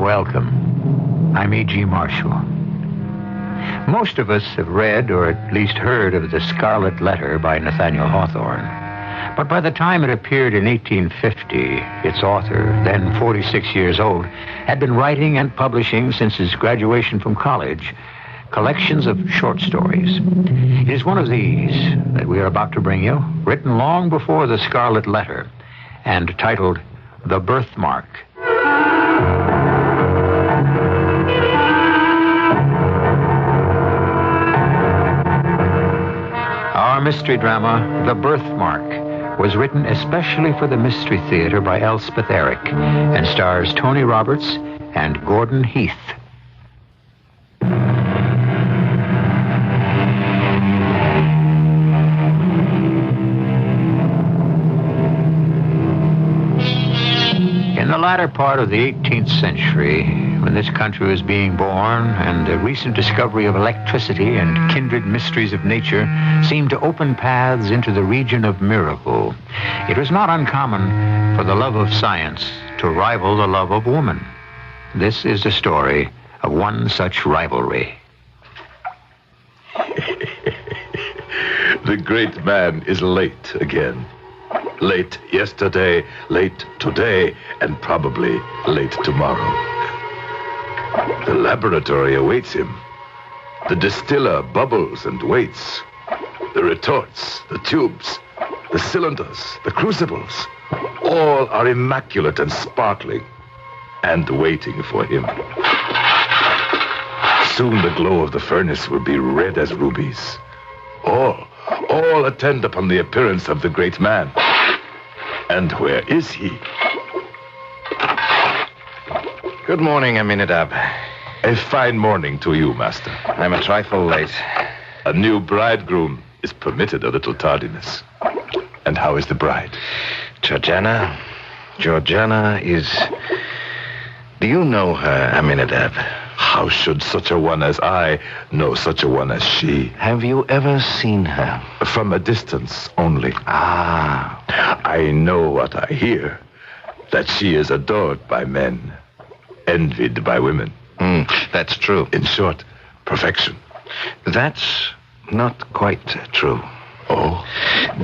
Welcome. I'm E.G. Marshall. Most of us have read or at least heard of The Scarlet Letter by Nathaniel Hawthorne. But by the time it appeared in 1850, its author, then 46 years old, had been writing and publishing since his graduation from college collections of short stories. It is one of these that we are about to bring you, written long before The Scarlet Letter, and titled The Birthmark. Our mystery drama, The Birthmark, was written especially for the Mystery Theater by Elspeth Eric and stars Tony Roberts and Gordon Heath. In the latter part of the 18th century, when this country was being born and the recent discovery of electricity and kindred mysteries of nature seemed to open paths into the region of miracle, it was not uncommon for the love of science to rival the love of woman. This is the story of one such rivalry. The great man is late again. Late yesterday, late today, and probably late tomorrow. The laboratory awaits him. The distiller bubbles and waits. The retorts, the tubes, the cylinders, the crucibles, all are immaculate and sparkling, and waiting for him. Soon the glow of the furnace will be red as rubies. All attend upon the appearance of the great man. And where is he? Good morning, Aminadab. A fine morning to you, master. I'm a trifle late. A new bridegroom is permitted a little tardiness. And how is the bride? Georgiana is... Do you know her, Aminadab? How should such a one as I know such a one as she? Have you ever seen her? From a distance only. Ah. I know what I hear. That she is adored by men. Envied by women. That's true. In short, perfection. That's not quite true. Oh?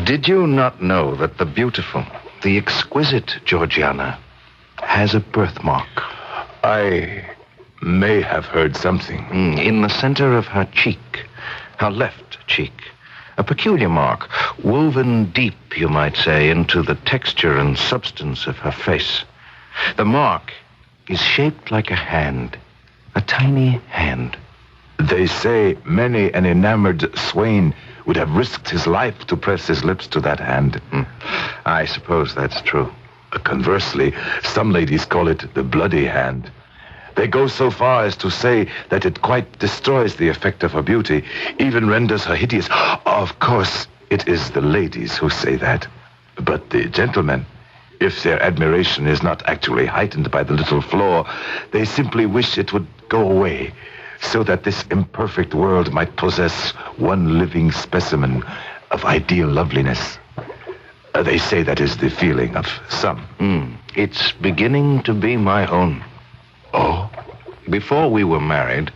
Did you not know that the beautiful, the exquisite Georgiana has a birthmark? I may have heard something. In the center of her cheek, her left cheek. A peculiar mark, woven deep, you might say, into the texture and substance of her face. The mark is shaped like a hand, a tiny hand. They say many an enamored swain would have risked his life to press his lips to that hand. I suppose that's true. Conversely, some ladies call it the bloody hand. They go so far as to say that it quite destroys the effect of her beauty, even renders her hideous. Of course, it is the ladies who say that. But the gentlemen, if their admiration is not actually heightened by the little flaw, they simply wish it would go away, so that this imperfect world might possess one living specimen of ideal loveliness. They say that is the feeling of some. It's beginning to be my own. Oh? Before we were married,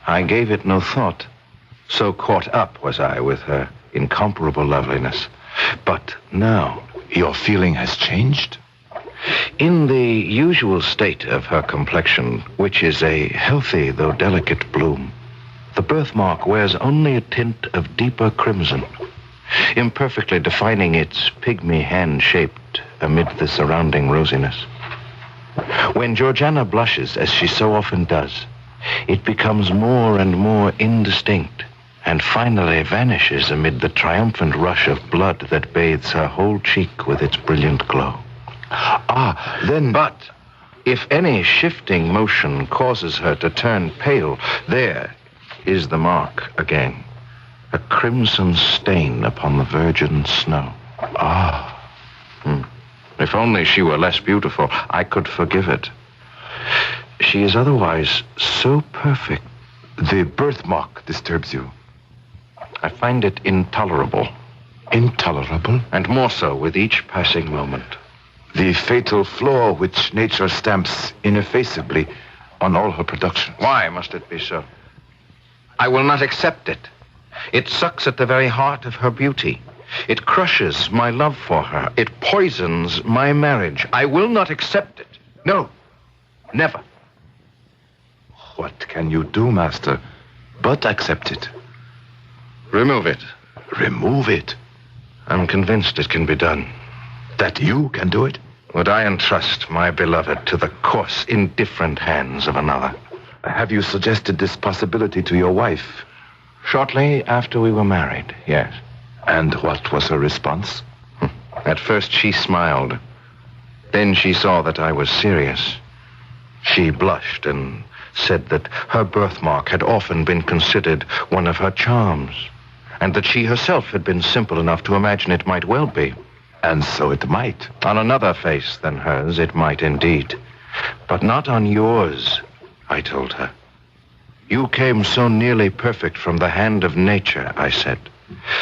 I gave it no thought. So caught up was I with her incomparable loveliness. But now... Your feeling has changed? In the usual state of her complexion, which is a healthy though delicate bloom, the birthmark wears only a tint of deeper crimson, imperfectly defining its pygmy hand shaped amid the surrounding rosiness. When Georgiana blushes, as she so often does, it becomes more and more indistinct, and finally vanishes amid the triumphant rush of blood that bathes her whole cheek with its brilliant glow. But if any shifting motion causes her to turn pale, there is the mark again. A crimson stain upon the virgin snow. If only she were less beautiful, I could forgive it. She is otherwise so perfect. The birthmark disturbs you. I find it intolerable. Intolerable? And more so with each passing moment. The fatal flaw which nature stamps ineffaceably on all her productions. Why must it be so? I will not accept it. It sucks at the very heart of her beauty. It crushes my love for her. It poisons my marriage. I will not accept it. No, never. What can you do, Master, but accept it? Remove it. Remove it? I'm convinced it can be done. That you can do it? Would I entrust my beloved to the coarse, indifferent hands of another? Have you suggested this possibility to your wife? Shortly after we were married, yes. And what was her response? At first she smiled. Then she saw that I was serious. She blushed and said that her birthmark had often been considered one of her charms, and that she herself had been simple enough to imagine it might well be. And so it might. On another face than hers, it might indeed. But not on yours, I told her. You came so nearly perfect from the hand of nature, I said,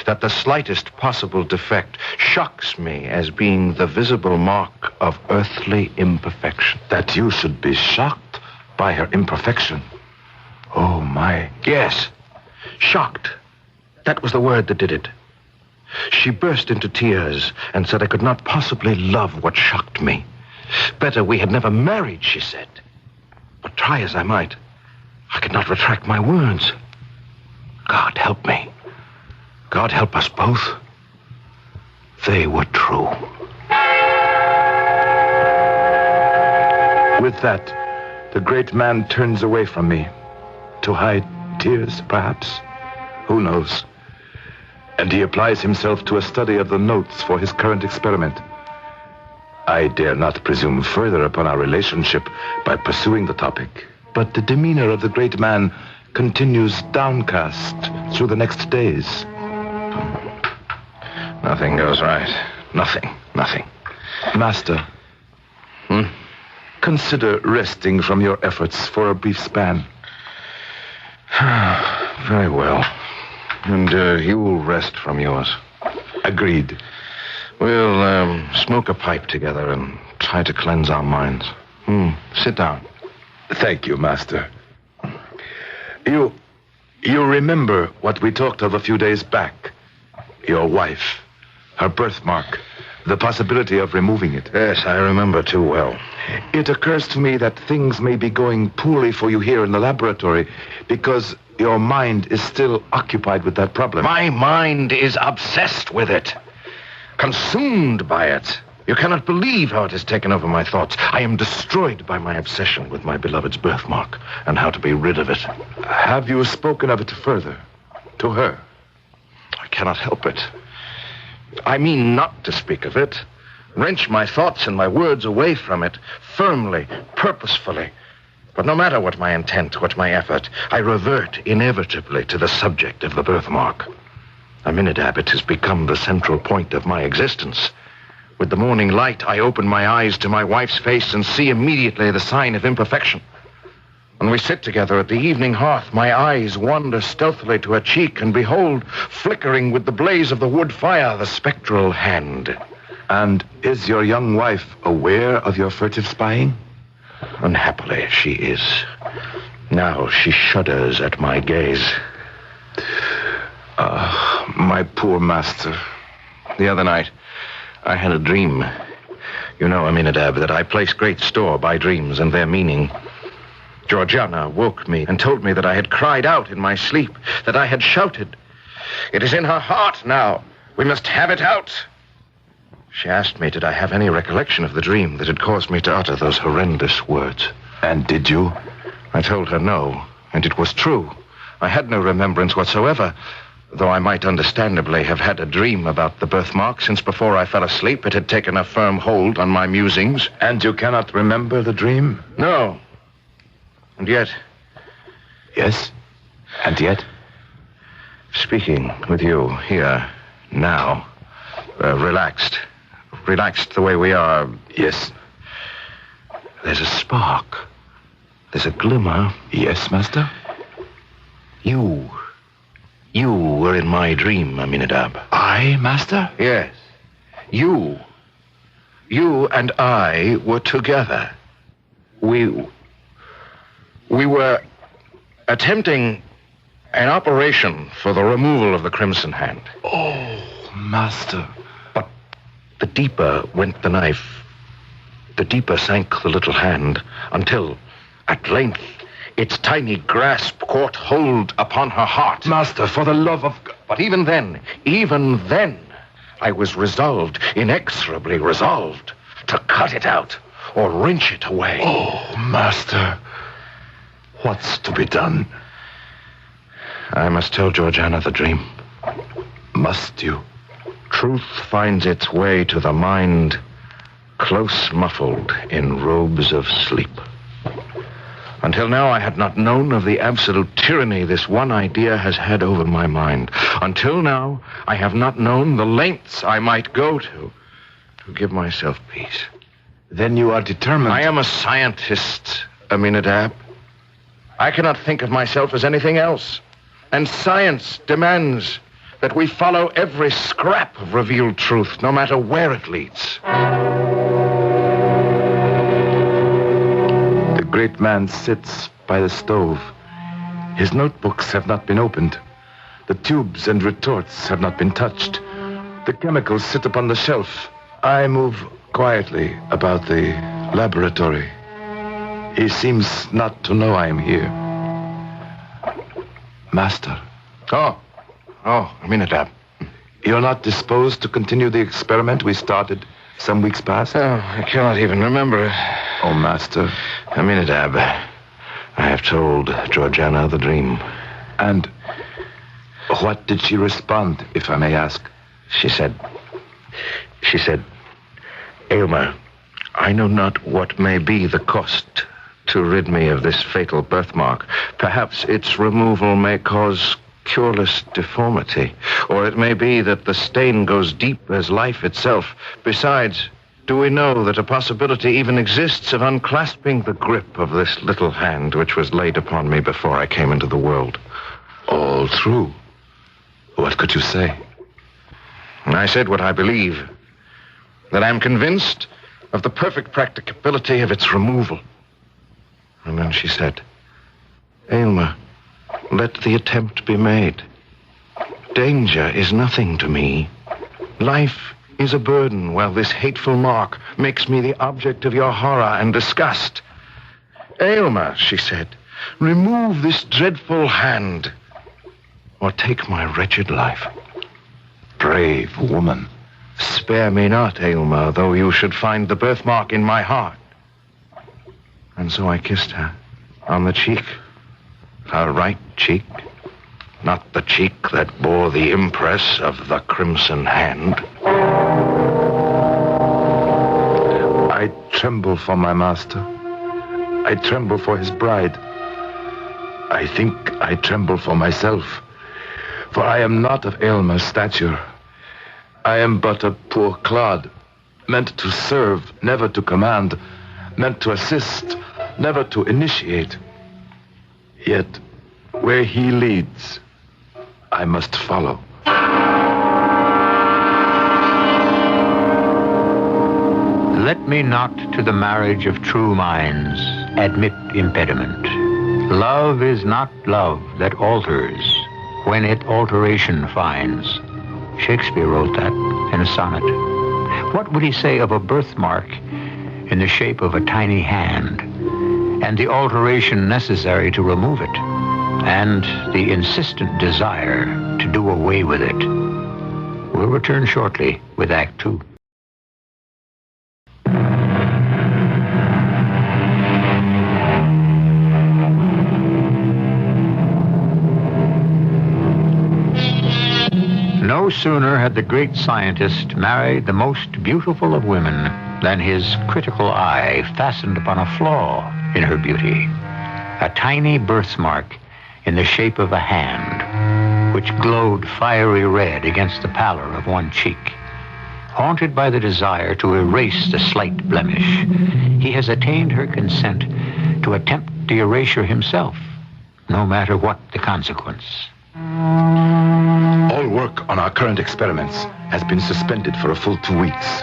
that the slightest possible defect shocks me as being the visible mark of earthly imperfection. That you should be shocked by her imperfection. Oh, my. Yes, shocked. That was the word that did it. She burst into tears and said I could not possibly love what shocked me. Better we had never married, she said. But try as I might, I could not retract my words. God help me. God help us both. They were true. With that, the great man turns away from me. To hide tears, perhaps. Who knows? And he applies himself to a study of the notes for his current experiment. I dare not presume further upon our relationship by pursuing the topic, but the demeanor of the great man continues downcast through the next days. Nothing goes right. Nothing. Master, consider resting from your efforts for a brief span. Very well. And you will rest from yours. Agreed. We'll smoke a pipe together and try to cleanse our minds. Sit down. Thank you, Master. You remember what we talked of a few days back? Your wife, her birthmark, the possibility of removing it. Yes, I remember too well. It occurs to me that things may be going poorly for you here in the laboratory because your mind is still occupied with that problem. My mind is obsessed with it. Consumed by it. You cannot believe how it has taken over my thoughts. I am destroyed by my obsession with my beloved's birthmark and how to be rid of it. Have you spoken of it further? To her? I cannot help it. I mean not to speak of it. Wrench my thoughts and my words away from it, firmly, purposefully. But no matter what my intent, what my effort, I revert inevitably to the subject of the birthmark. Aminadab, it has become the central point of my existence. With the morning light, I open my eyes to my wife's face and see immediately the sign of imperfection. When we sit together at the evening hearth, my eyes wander stealthily to her cheek and behold, flickering with the blaze of the wood fire, the spectral hand. And is your young wife aware of your furtive spying? Unhappily, she is. Now she shudders at my gaze. My poor master. The other night, I had a dream. You know, Aminadab, that I place great store by dreams and their meaning. Georgiana woke me and told me that I had cried out in my sleep, that I had shouted. It is in her heart now. We must have it out. She asked me, did I have any recollection of the dream that had caused me to utter those horrendous words? And did you? I told her no, and it was true. I had no remembrance whatsoever, though I might understandably have had a dream about the birthmark, since before I fell asleep it had taken a firm hold on my musings. And you cannot remember the dream? No. And yet... Yes? And yet? Speaking with you here, now, relaxed the way we are. Yes. There's a spark. There's a glimmer. Yes, master? You were in my dream, Aminadab. I, master? Yes. You and I were together. We We were attempting an operation for the removal of the crimson hand. Oh, Master. But the deeper went the knife, the deeper sank the little hand, until, at length, its tiny grasp caught hold upon her heart. Master, for the love of God. But even then, I was resolved, inexorably resolved, to cut it out or wrench it away. Oh, Master. What's to be done? I must tell Georgiana the dream. Must you? Truth finds its way to the mind, close muffled in robes of sleep. Until now, I had not known of the absolute tyranny this one idea has had over my mind. Until now, I have not known the lengths I might go to give myself peace. Then you are determined. I am a scientist, Aminadab. I cannot think of myself as anything else. And science demands that we follow every scrap of revealed truth, no matter where it leads. The great man sits by the stove. His notebooks have not been opened. The tubes and retorts have not been touched. The chemicals sit upon the shelf. I move quietly about the laboratory. He seems not to know I am here. Master. Oh, Aminadab. You're not disposed to continue the experiment we started some weeks past? Oh, I cannot even remember it. Oh, Master. Aminadab, I have told Georgiana the dream. And what did she respond, if I may ask? She said, Aylmer, I know not what may be the cost to rid me of this fatal birthmark. Perhaps its removal may cause cureless deformity, or it may be that the stain goes deep as life itself. Besides, do we know that a possibility even exists of unclasping the grip of this little hand which was laid upon me before I came into the world? All true. What could you say? I said what I believe, that I am convinced of the perfect practicability of its removal. And then she said, Aylmer, let the attempt be made. Danger is nothing to me. Life is a burden, while this hateful mark makes me the object of your horror and disgust. Aylmer, she said, remove this dreadful hand, or take my wretched life. Brave woman. Spare me not, Aylmer, though you should find the birthmark in my heart. And so I kissed her on the cheek, her right cheek, not the cheek that bore the impress of the crimson hand. I tremble for my master. I tremble for his bride. I think I tremble for myself, for I am not of Aylmer's stature. I am but a poor clod, meant to serve, never to command, meant to assist, never to initiate. Yet, where he leads, I must follow. Let me not to the marriage of true minds admit impediment. Love is not love that alters when it alteration finds. Shakespeare wrote that in a sonnet. What would he say of a birthmark in the shape of a tiny hand, and the alteration necessary to remove it, and the insistent desire to do away with it? We'll return shortly with Act Two. No sooner had the great scientist married the most beautiful of women than his critical eye fastened upon a flaw in her beauty. A tiny birthmark in the shape of a hand, which glowed fiery red against the pallor of one cheek. Haunted by the desire to erase the slight blemish, he has attained her consent to attempt the erasure himself, no matter what the consequence. All work on our current experiments has been suspended for a full 2 weeks.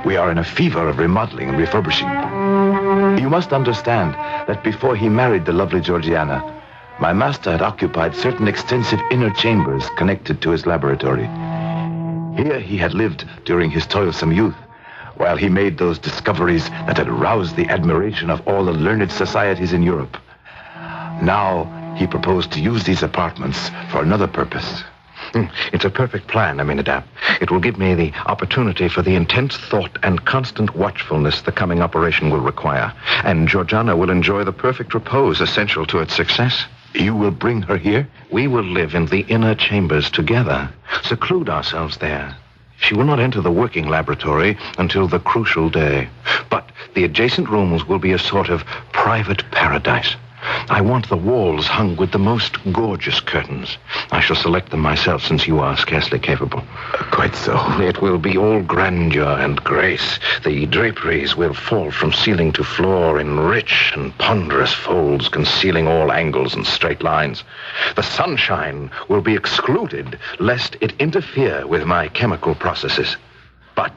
We are in a fever of remodeling and refurbishing. You must understand that before he married the lovely Georgiana, my master had occupied certain extensive inner chambers connected to his laboratory. Here he had lived during his toilsome youth, while he made those discoveries that had roused the admiration of all the learned societies in Europe. Now he proposed to use these apartments for another purpose. It's a perfect plan, Aminadab. It will give me the opportunity for the intense thought and constant watchfulness the coming operation will require. And Georgiana will enjoy the perfect repose essential to its success. You will bring her here? We will live in the inner chambers together, seclude ourselves there. She will not enter the working laboratory until the crucial day. But the adjacent rooms will be a sort of private paradise. I want the walls hung with the most gorgeous curtains. I shall select them myself, since you are scarcely capable. Quite so. It will be all grandeur and grace. The draperies will fall from ceiling to floor in rich and ponderous folds, concealing all angles and straight lines. The sunshine will be excluded, lest it interfere with my chemical processes. But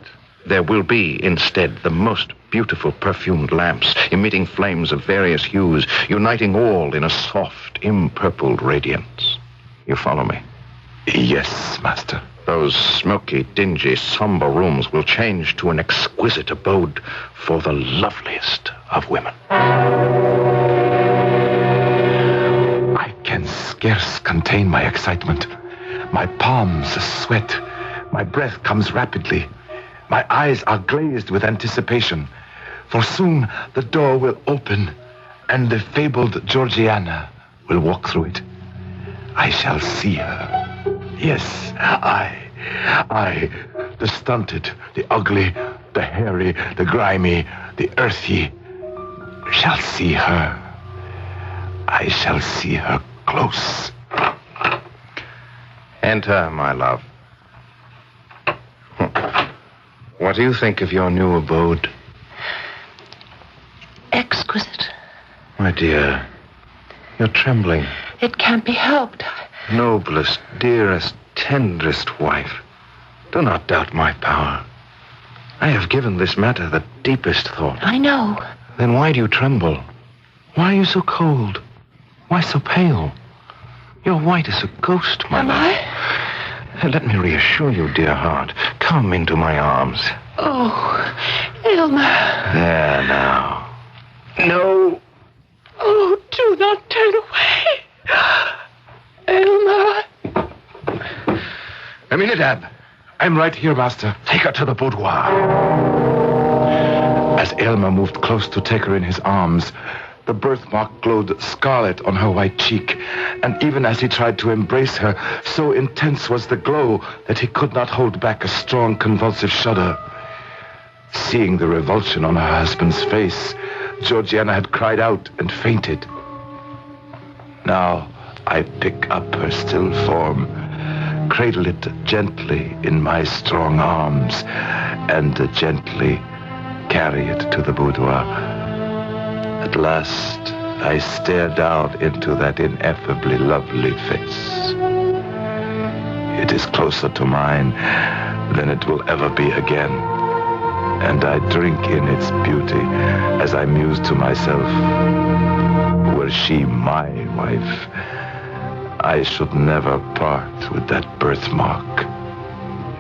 there will be, instead, the most beautiful perfumed lamps, emitting flames of various hues, uniting all in a soft, impurpled radiance. You follow me? Yes, master. Those smoky, dingy, somber rooms will change to an exquisite abode for the loveliest of women. I can scarce contain my excitement. My palms sweat. My breath comes rapidly. My eyes are glazed with anticipation, for soon the door will open and the fabled Georgiana will walk through it. I shall see her. Yes, I, the stunted, the ugly, the hairy, the grimy, the earthy, shall see her. I shall see her close. Enter, my love. What do you think of your new abode? Exquisite. My dear, you're trembling. It can't be helped. Noblest, dearest, tenderest wife, do not doubt my power. I have given this matter the deepest thought. I know. Then why do you tremble? Why are you so cold? Why so pale? You're white as a ghost, my Am love. I? Let me reassure you, dear heart. Come into my arms. Oh, Elmer. There now. No. Oh, do not turn away. Elmer. Aminadab. I'm right here, master. Take her to the boudoir. As Elmer moved close to take her in his arms, the birthmark glowed scarlet on her white cheek, and even as he tried to embrace her, so intense was the glow that he could not hold back a strong convulsive shudder. Seeing the revulsion on her husband's face, Georgiana had cried out and fainted. Now I pick up her still form, cradle it gently in my strong arms, and gently carry it to the boudoir. At last, I stare down into that ineffably lovely face. It is closer to mine than it will ever be again, and I drink in its beauty as I muse to myself, were she my wife, I should never part with that birthmark.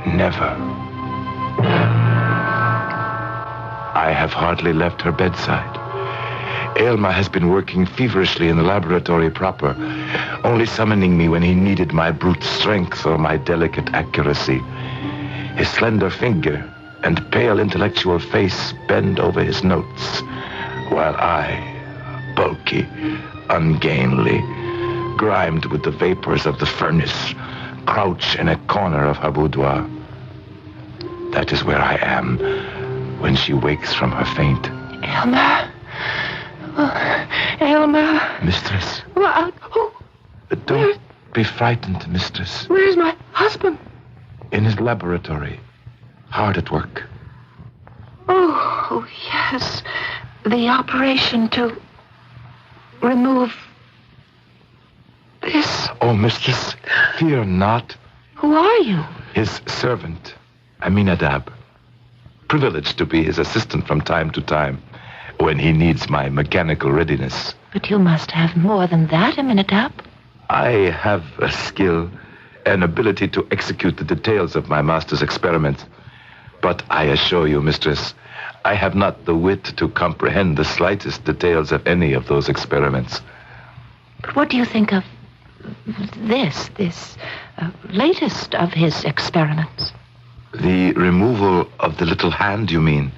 Never. I have hardly left her bedside. Aylmer has been working feverishly in the laboratory proper, only summoning me when he needed my brute strength or my delicate accuracy. His slender finger and pale intellectual face bend over his notes, while I, bulky, ungainly, grimed with the vapors of the furnace, crouch in a corner of her boudoir. That is where I am when she wakes from her faint. Elmer. Oh, Elmer. Mistress. Well, Don't be frightened, mistress. Where's my husband? In his laboratory. Hard at work. Oh, yes. The operation to remove this. Oh, mistress, fear not. Who are you? His servant, Aminadab. Privileged to be his assistant from time to time. when he needs my mechanical readiness. But you must have more than that, Aminadab. I have a skill, an ability to execute the details of my master's experiments. But I assure you, mistress, I have not the wit to comprehend the slightest details of any of those experiments. But what do you think of this latest of his experiments? The removal of the little hand, you mean,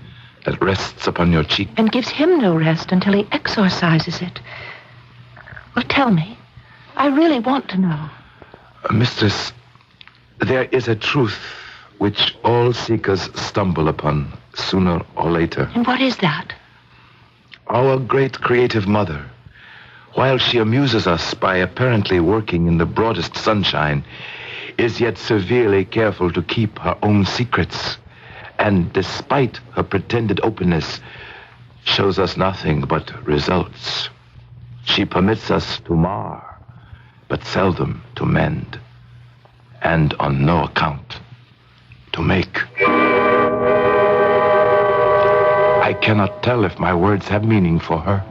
that rests upon your cheek? And gives him no rest until he exorcises it. Well, tell me. I really want to know. Mistress, there is a truth which all seekers stumble upon sooner or later. And what is that? Our great creative mother, while she amuses us by apparently working in the broadest sunshine, is yet severely careful to keep her own secrets, and despite her pretended openness, shows us nothing but results. She permits us to mar, but seldom to mend, and on no account to make. I cannot tell if my words have meaning for her.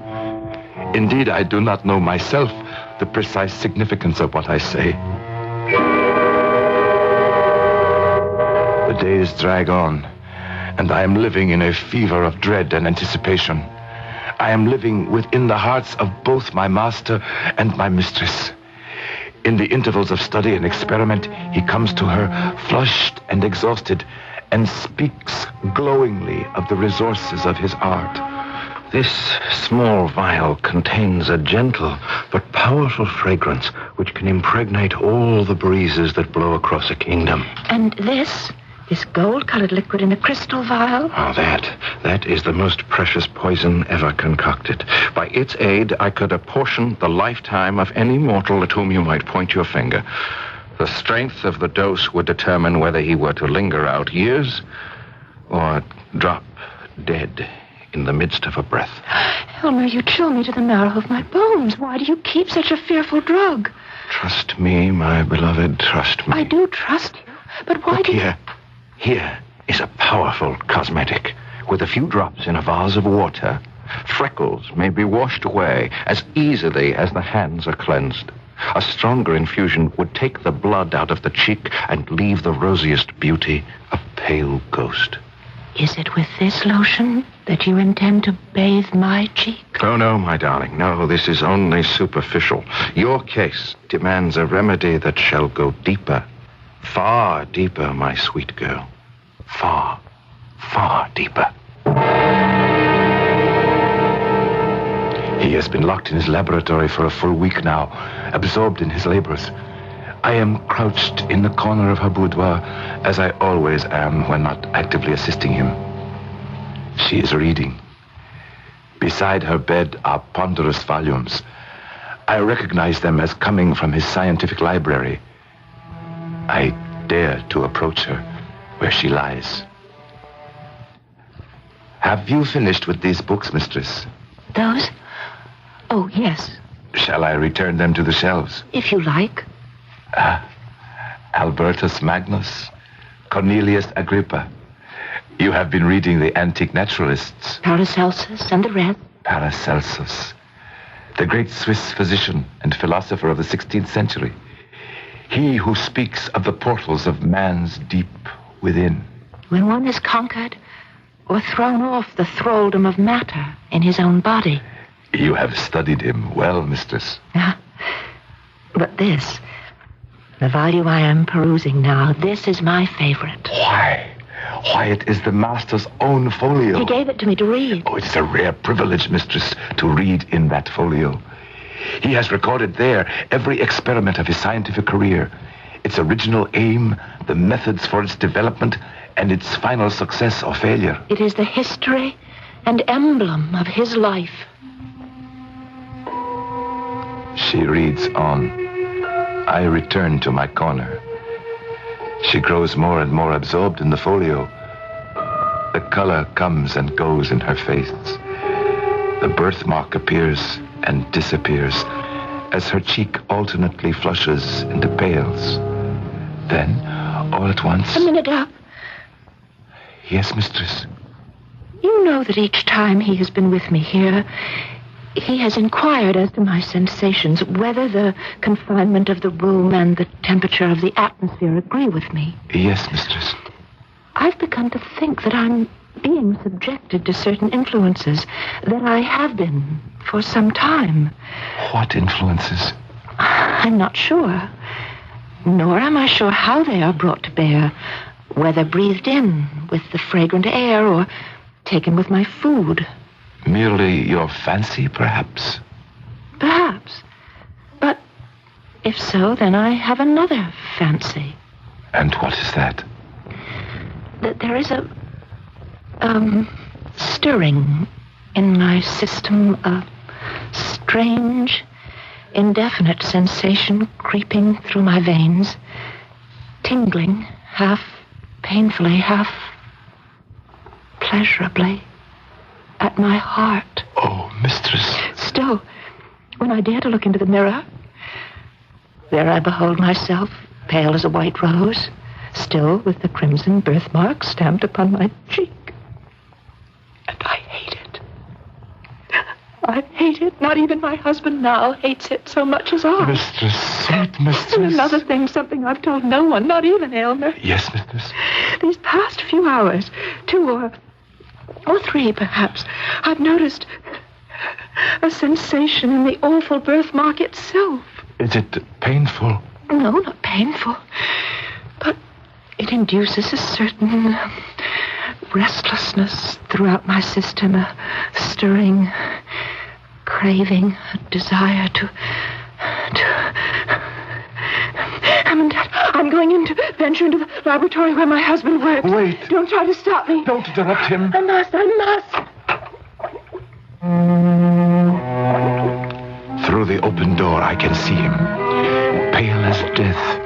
Indeed, I do not know myself the precise significance of what I say. The days drag on, and I am living in a fever of dread and anticipation. I am living within the hearts of both my master and my mistress. In the intervals of study and experiment, he comes to her, flushed and exhausted, and speaks glowingly of the resources of his art. This small vial contains a gentle but powerful fragrance which can impregnate all the breezes that blow across a kingdom. And this gold-colored liquid in a crystal vial? Oh, that is the most precious poison ever concocted. By its aid, I could apportion the lifetime of any mortal at whom you might point your finger. The strength of the dose would determine whether he were to linger out years or drop dead in the midst of a breath. Elmer, you chill me to the marrow of my bones. Why do you keep such a fearful drug? Trust me, my beloved, trust me. I do trust you, but why do you... Here is a powerful cosmetic. With a few drops in a vase of water, freckles may be washed away as easily as the hands are cleansed. A stronger infusion would take the blood out of the cheek and leave the rosiest beauty a pale ghost. Is it with this lotion that you intend to bathe my cheek? Oh, no, my darling. No, this is only superficial. Your case demands a remedy that shall go deeper. Far deeper, my sweet girl. Far, far deeper. He has been locked in his laboratory for a full week now, absorbed in his labors. I am crouched in the corner of her boudoir, as I always am when not actively assisting him. She is reading. Beside her bed are ponderous volumes. I recognize them as coming from his scientific library. I dare to approach her where she lies. Have you finished with these books, mistress? Those? Oh, yes. Shall I return them to the shelves? If you like. Albertus Magnus, Cornelius Agrippa. You have been reading the antique naturalists. Paracelsus and the rest. Paracelsus, the great Swiss physician and philosopher of the 16th century. He who speaks of the portals of man's deep within. When one is conquered or thrown off the thraldom of matter in his own body. You have studied him well, mistress. But this, the volume I am perusing now, this is my favorite. Why? Why, it is the master's own folio. He gave it to me to read. Oh, it's a rare privilege, mistress, to read in that folio. He has recorded there every experiment of his scientific career, its original aim, the methods for its development, and its final success or failure. It is the history and emblem of his life. She reads on. I return to my corner. She grows more and more absorbed in the folio. The color comes and goes in her face. The birthmark appears and disappears as her cheek alternately flushes and pales. Then, all at once... Aminadab. Yes, mistress. You know that each time he has been with me here, he has inquired as to my sensations, whether the confinement of the room and the temperature of the atmosphere agree with me. Yes, mistress. I've begun to think that I'm being subjected to certain influences that I have been for some time. What influences? I'm not sure. Nor am I sure how they are brought to bear, whether breathed in with the fragrant air or taken with my food. Merely your fancy, perhaps? Perhaps. But if so, then I have another fancy. And what is that? That there is a stirring in my system, a strange, indefinite sensation creeping through my veins, tingling, half painfully, half pleasurably, at my heart. Oh, mistress. Still, when I dare to look into the mirror, there I behold myself, pale as a white rose, still with the crimson birthmark stamped upon my cheek. And I hate it. I hate it. Not even my husband now hates it so much as I. Mistress, sweet mistress. And another thing, something I've told no one, not even Aylmer. Yes, mistress. These past few hours, 2 or 3 perhaps, I've noticed a sensation in the awful birthmark itself. Is it painful? No, not painful. But it induces a certain restlessness throughout my system, a stirring, craving, a desire to... I'm going to venture into the laboratory where my husband works. Wait. Don't try to stop me. Don't interrupt him. I must. Through the open door, I can see him, pale as death,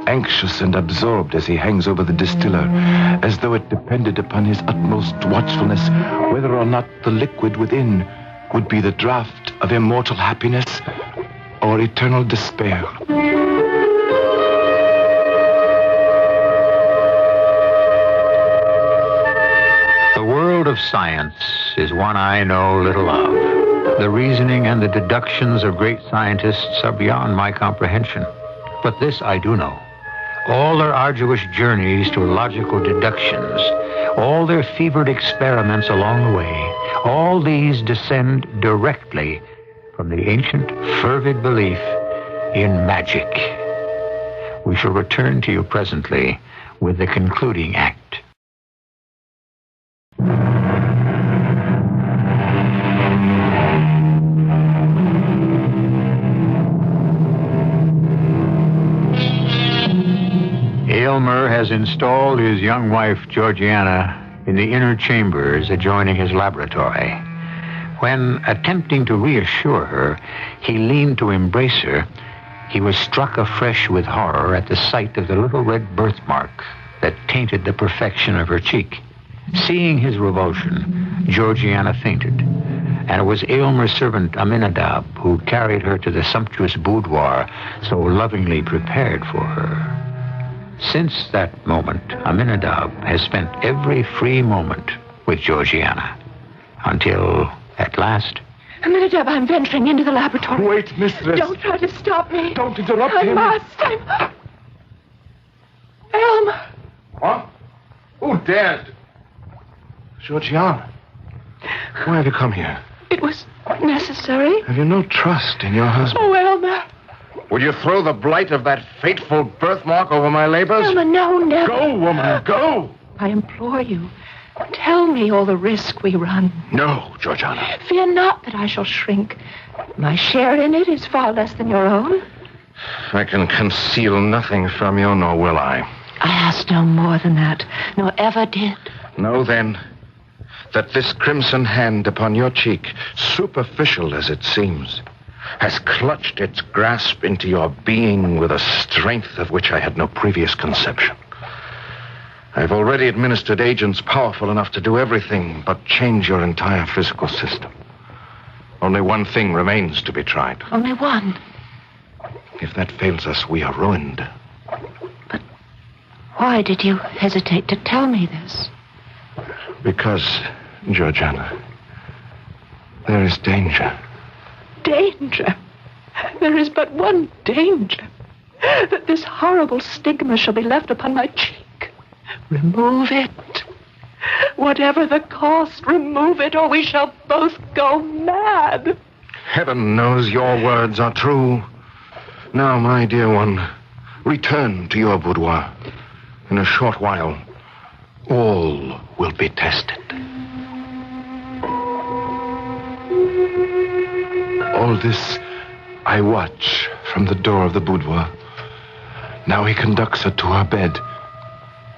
anxious and absorbed as he hangs over the distiller, as though it depended upon his utmost watchfulness whether or not the liquid within would be the draught of immortal happiness or eternal despair. The world of science is one I know little of. The reasoning and the deductions of great scientists are beyond my comprehension. But this I do know. All their arduous journeys to logical deductions, all their fevered experiments along the way, all these descend directly from the ancient, fervid belief in magic. We shall return to you presently with the concluding act. Aylmer has installed his young wife, Georgiana, in the inner chambers adjoining his laboratory. When, attempting to reassure her, he leaned to embrace her, he was struck afresh with horror at the sight of the little red birthmark that tainted the perfection of her cheek. Seeing his revulsion, Georgiana fainted, and it was Aylmer's servant Aminadab who carried her to the sumptuous boudoir so lovingly prepared for her. Since that moment, Aminadab has spent every free moment with Georgiana, until, at last... Aminadab, I'm venturing into the laboratory. Wait, mistress. Don't try to stop me. Don't interrupt him. I must. Aylmer. What? Who dared? Georgiana, why have you come here? It was necessary. Have you no trust in your husband? Oh, Aylmer. Will you throw the blight of that fateful birthmark over my labors? Aylmer, no, never. Go, woman, go! I implore you. Tell me all the risk we run. No, Georgiana. Fear not that I shall shrink. My share in it is far less than your own. I can conceal nothing from you, nor will I. I ask no more than that, nor ever did. Know, then, that this crimson hand upon your cheek, superficial as it seems, has clutched its grasp into your being with a strength of which I had no previous conception. I've already administered agents powerful enough to do everything but change your entire physical system. Only one thing remains to be tried. Only one. If that fails us, we are ruined. But why did you hesitate to tell me this? Because Georgiana, there is danger. Danger? There is but one danger. That this horrible stigma shall be left upon my cheek. Remove it. Whatever the cost, remove it, or we shall both go mad. Heaven knows your words are true. Now, my dear one, return to your boudoir. In a short while, all will be tested. All this I watch from the door of the boudoir. Now he conducts her to her bed,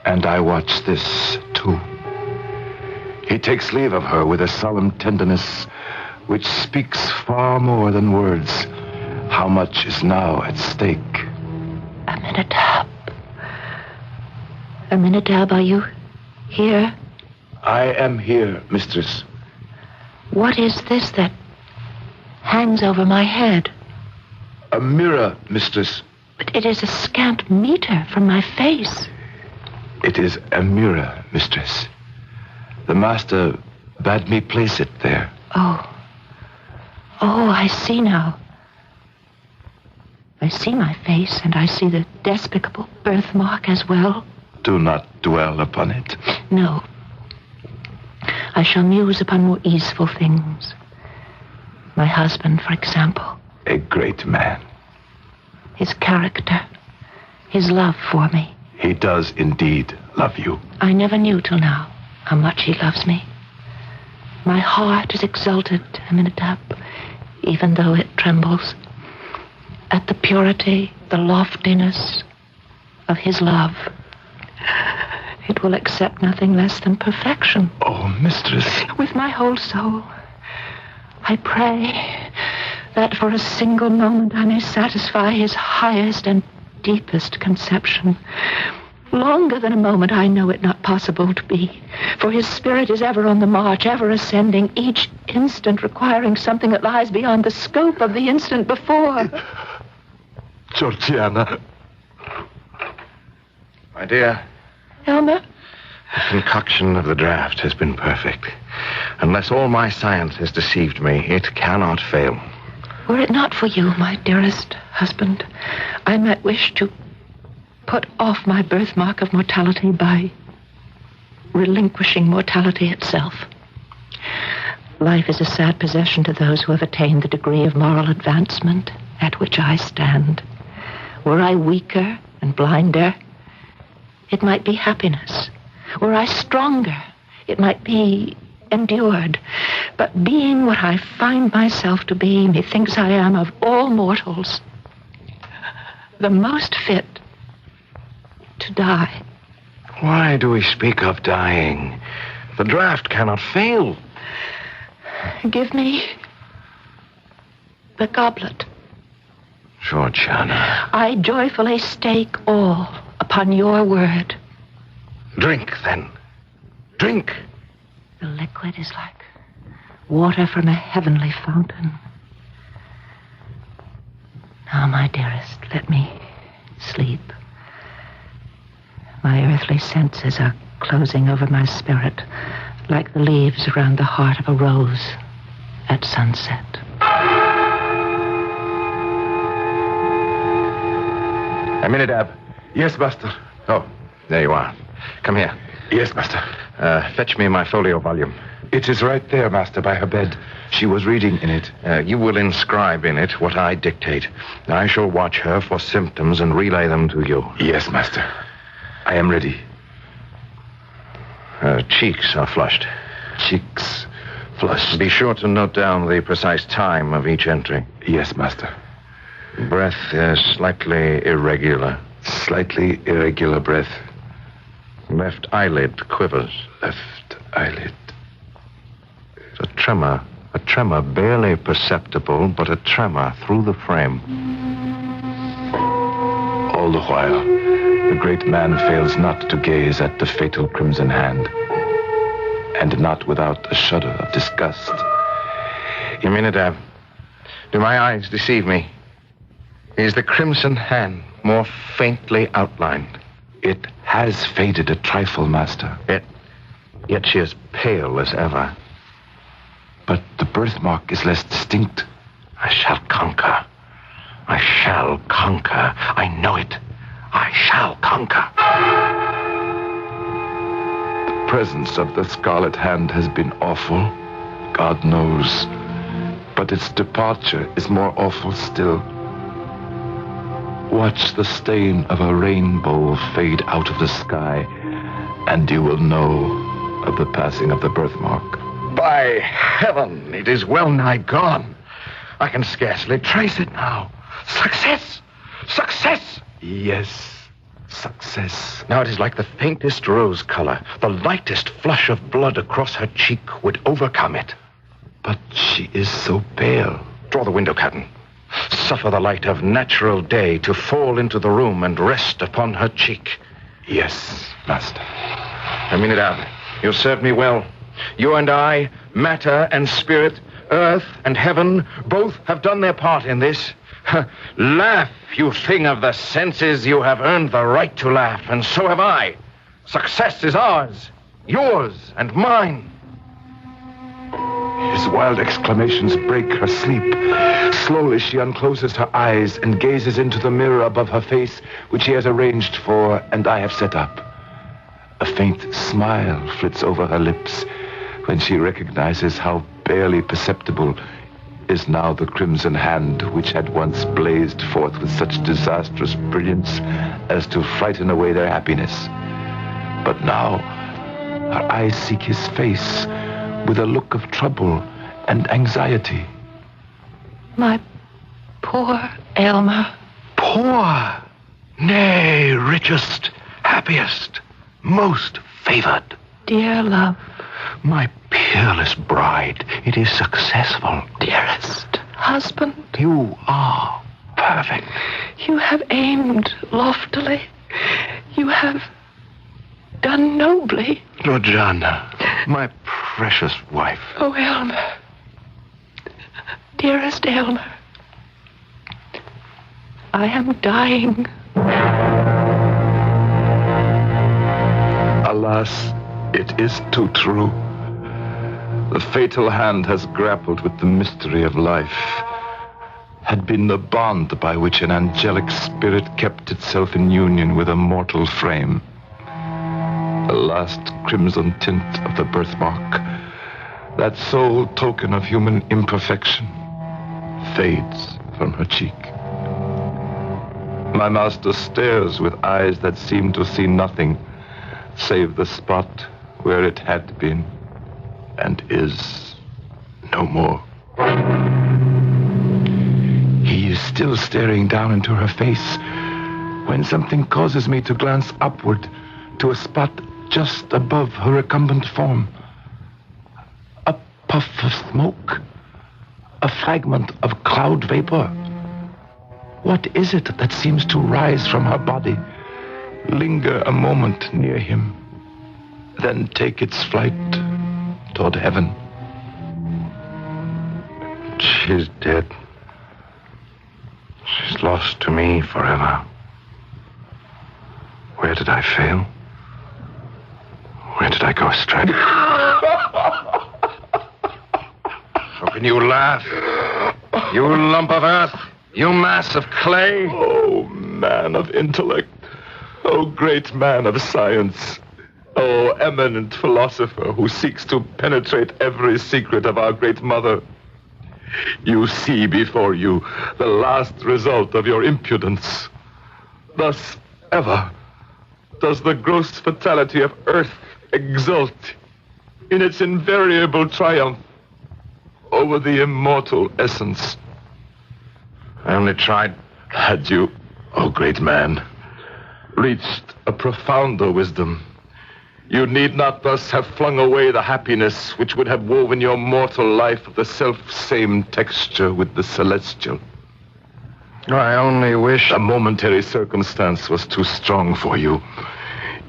and I watch this too. He takes leave of her with a solemn tenderness which speaks far more than words. How much is now at stake? Aminadab. Aminadab, are you here? I am here, mistress. What is this that hangs over my head? A mirror, mistress. But it is a scant meter from my face. It is a mirror, mistress. The master bade me place it there. Oh, I see now. I see my face, and I see the despicable birthmark as well. Do not dwell upon it. No. I shall muse upon more easeful things. My husband, for example. A great man. His character. His love for me. He does indeed love you. I never knew till now how much he loves me. My heart is exultant, Aminadab, even though it trembles, at the purity, the loftiness of his love. It will accept nothing less than perfection. Oh, mistress. With my whole soul, I pray that for a single moment I may satisfy his highest and deepest conception. Longer than a moment I know it not possible to be, for his spirit is ever on the march, ever ascending, each instant requiring something that lies beyond the scope of the instant before. Georgiana. My dear, Elmer? the concoction of the draft has been perfect. Unless all my science has deceived me, it cannot fail. Were it not for you, my dearest husband, I might wish to put off my birthmark of mortality by relinquishing mortality itself. Life is a sad possession to those who have attained the degree of moral advancement at which I stand. Were I weaker and blinder, it might be happiness. Were I stronger, it might be endured. But being what I find myself to be, methinks I am of all mortals the most fit to die. Why do we speak of dying? The draft cannot fail. Give me the goblet. Georgiana. I joyfully stake all upon your word. Drink, then. Drink. The liquid is like water from a heavenly fountain. Now, my dearest, let me sleep. My earthly senses are closing over my spirit like the leaves around the heart of a rose at sunset. Aminadab. Yes, master. Oh, there you are. Come here. Yes, master. Fetch me my folio volume. It is right there, master, by her bed. She was reading in it. You will inscribe in it what I dictate. I shall watch her for symptoms and relay them to you. Yes, master. I am ready. Her cheeks are flushed. Cheeks flushed. Be sure to note down the precise time of each entry. Yes, master. Breath is slightly irregular. Slightly irregular breath. Left eyelid quivers. Left eyelid. A tremor barely perceptible, but a tremor through the frame. All the while, the great man fails not to gaze at the fatal crimson hand, and not without a shudder of disgust. Aminadab, do my eyes deceive me? Is the crimson hand more faintly outlined? It has faded a trifle, master. Yet she is pale as ever. But the birthmark is less distinct. I shall conquer. I shall conquer. I know it. I shall conquer. The presence of the Scarlet Hand has been awful, God knows. But its departure is more awful still. Watch the stain of a rainbow fade out of the sky, and you will know of the passing of the birthmark. By heaven, it is well nigh gone. I can scarcely trace it now. Success! Success! Yes, success. Now it is like the faintest rose color. The lightest flush of blood across her cheek would overcome it. But she is so pale. Draw the window curtain. Suffer the light of natural day to fall into the room and rest upon her cheek. Yes, master. I mean it out. You served me well. You and I, matter and spirit, earth and heaven, both have done their part in this. Laugh, you thing of the senses. You have earned the right to laugh, and so have I. Success is ours, yours and mine. His wild exclamations break her sleep. Slowly she uncloses her eyes and gazes into the mirror above her face, which he has arranged for and I have set up. A faint smile flits over her lips when she recognizes how barely perceptible is now the crimson hand which had once blazed forth with such disastrous brilliance as to frighten away their happiness. But now her eyes seek his face with a look of trouble and anxiety. My poor Aylmer. Poor, nay, richest, happiest, most favored. Dear love. My peerless bride, it is successful. Dearest husband. You are perfect. You have aimed loftily. You have done nobly. Georgiana, my precious wife. Oh, Aylmer. Dearest Aylmer. I am dying. Alas, it is too true. The fatal hand has grappled with the mystery of life, had been the bond by which an angelic spirit kept itself in union with a mortal frame. The last crimson tint of the birthmark, that sole token of human imperfection, fades from her cheek. My master stares with eyes that seem to see nothing save the spot where it had been and is no more. He is still staring down into her face when something causes me to glance upward to a spot just above her recumbent form. A puff of smoke, a fragment of cloud vapor. What is it that seems to rise from her body, linger a moment near him, then take its flight toward heaven? She's dead. She's lost to me forever. Where did I fail? Where did I go astray? How can you laugh? You lump of earth. You mass of clay. Oh, man of intellect. Oh, great man of science. Oh, eminent philosopher who seeks to penetrate every secret of our great mother. You see before you the last result of your impudence. Thus, ever, does the gross fatality of earth exult in its invariable triumph over the immortal essence. I only tried. Had you, oh great man, reached a profounder wisdom, you need not thus have flung away the happiness which would have woven your mortal life of the self-same texture with the celestial. I only wish... A momentary circumstance was too strong for you.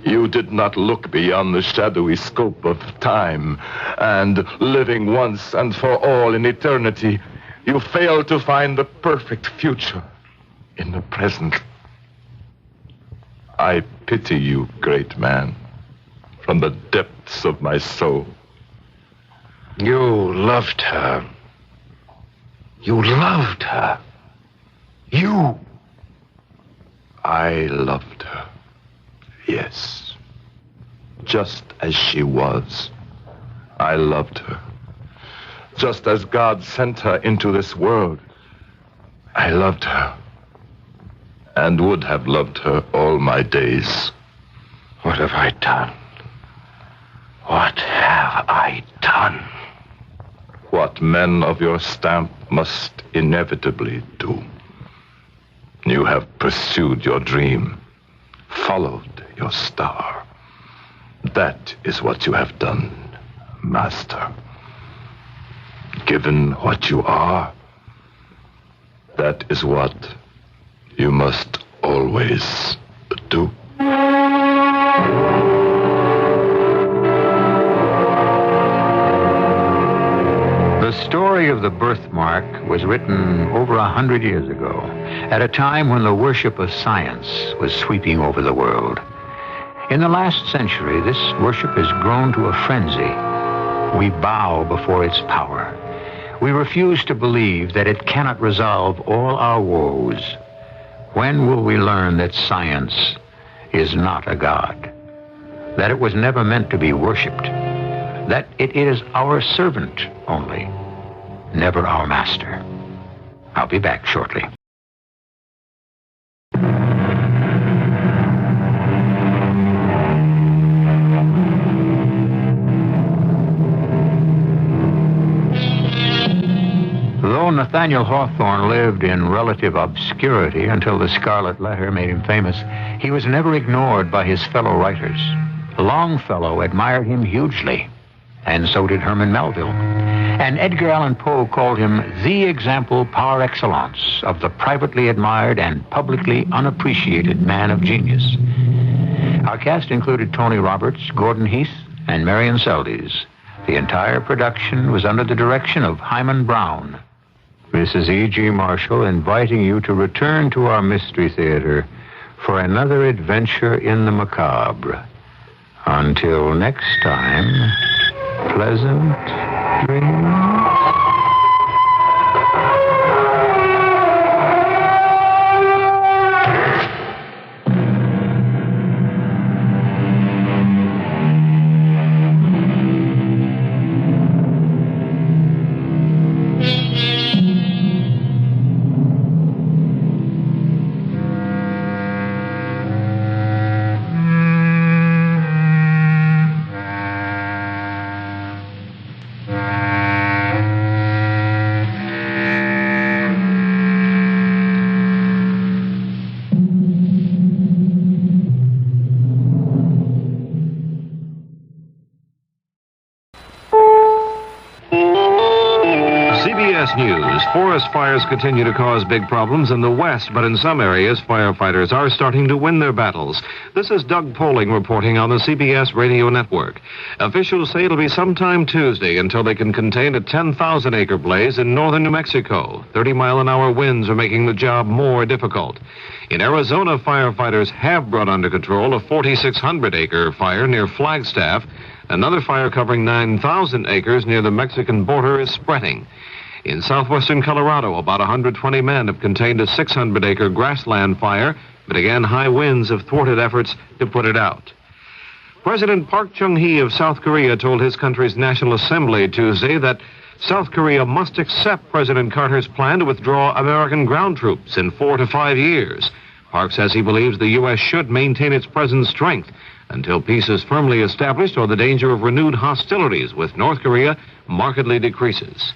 You did not look beyond the shadowy scope of time, and living once and for all in eternity, you failed to find the perfect future in the present. I pity you, great man. from the depths of my soul. You loved her. You loved her. You. I loved her. Yes. Just as she was. I loved her. Just as God sent her into this world. I loved her. And would have loved her all my days. What have I done? What have I done? What men of your stamp must inevitably do. You have pursued your dream, followed your star. That is what you have done, Master. Given what you are, that is what you must always do. The story of the birthmark was written over 100 years ago, at a time when the worship of science was sweeping over the world. In the last century, this worship has grown to a frenzy. We bow before its power. We refuse to believe that it cannot resolve all our woes. When will we learn that science is not a god? That it was never meant to be worshipped? That it is our servant only, never our master? I'll be back shortly. Though Nathaniel Hawthorne lived in relative obscurity until the Scarlet Letter made him famous, he was never ignored by his fellow writers. Longfellow admired him hugely, and so did Herman Melville. And Edgar Allan Poe called him the example par excellence of the privately admired and publicly unappreciated man of genius. Our cast included Tony Roberts, Gordon Heath, and Marion Seldes. The entire production was under the direction of Hyman Brown. This is E.G. Marshall inviting you to return to our Mystery Theater for another adventure in the macabre. Until next time, pleasant dreams. News. Forest fires continue to cause big problems in the West, but in some areas, firefighters are starting to win their battles. This is Doug Poling reporting on the CBS radio network. Officials say it'll be sometime Tuesday until they can contain a 10,000-acre blaze in northern New Mexico. 30-mile-an-hour winds are making the job more difficult. In Arizona, firefighters have brought under control a 4,600-acre fire near Flagstaff. Another fire covering 9,000 acres near the Mexican border is spreading. In southwestern Colorado, about 120 men have contained a 600-acre grassland fire, but again, high winds have thwarted efforts to put it out. President Park Chung-hee of South Korea told his country's National Assembly Tuesday that South Korea must accept President Carter's plan to withdraw American ground troops in 4 to 5 years. Park says he believes the U.S. should maintain its present strength until peace is firmly established or the danger of renewed hostilities with North Korea markedly decreases.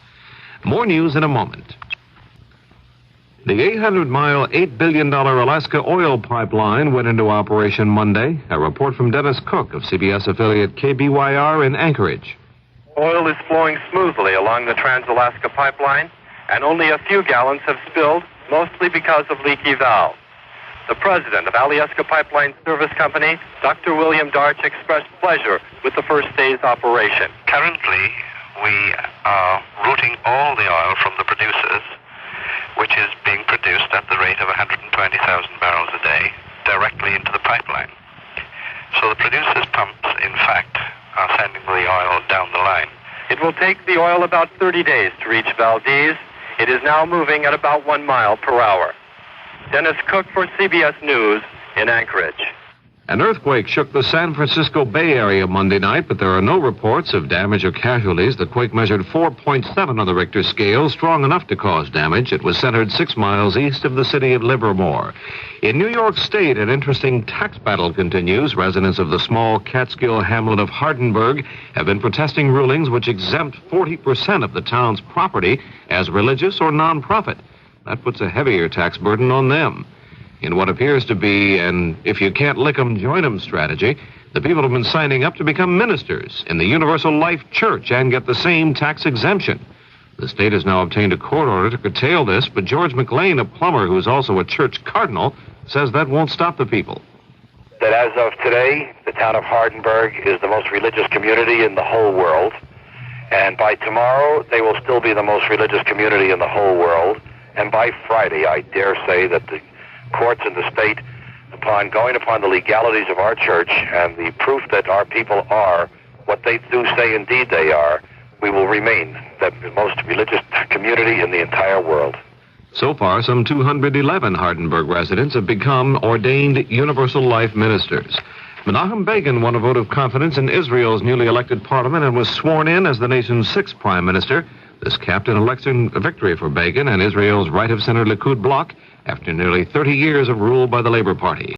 More news in a moment. The 800-mile, $8 billion Alaska oil pipeline went into operation Monday. A report from Dennis Cook of CBS affiliate KBYR in Anchorage. Oil is flowing smoothly along the Trans-Alaska pipeline, and only a few gallons have spilled, mostly because of leaky valves. The president of Alyeska Pipeline Service Company, Dr. William Darch, expressed pleasure with the first day's operation. Currently, we are routing all the oil from the producers, which is being produced at the rate of 120,000 barrels a day, directly into the pipeline. So the producers' pumps, in fact, will take the oil about 30 days to reach Valdez. It is now moving at about 1 mile per hour. Dennis Cook for CBS News in Anchorage. An earthquake shook the San Francisco Bay Area Monday night, but there are no reports of damage or casualties. The quake measured 4.7 on the Richter scale, strong enough to cause damage. It was centered 6 miles east of the city of Livermore. In New York State, an interesting tax battle continues. Residents of the small Catskill hamlet of Hardenburg have been protesting rulings which exempt 40% of the town's property as religious or nonprofit. That puts a heavier tax burden on them. In what appears to be an if you can't lick 'em, join 'em strategy, the people have been signing up to become ministers in the Universal Life Church and get the same tax exemption. The state has now obtained a court order to curtail this, but George McLean, a plumber who's also a church cardinal, says that won't stop the people. That as of today, the town of Hardenburg is the most religious community in the whole world. And by tomorrow, they will still be the most religious community in the whole world. And by Friday, I dare say that the courts in the state, upon going upon the legalities of our church and the proof that our people are what they do say indeed they are, we will remain the most religious community in the entire world. So far, some 211 Hardenburg residents have become ordained Universal Life ministers. Menachem Begin won a vote of confidence in Israel's newly elected parliament and was sworn in as the nation's 6th prime minister. This capped an election victory for Begin and Israel's right-of-center Likud bloc after nearly 30 years of rule by the Labor Party.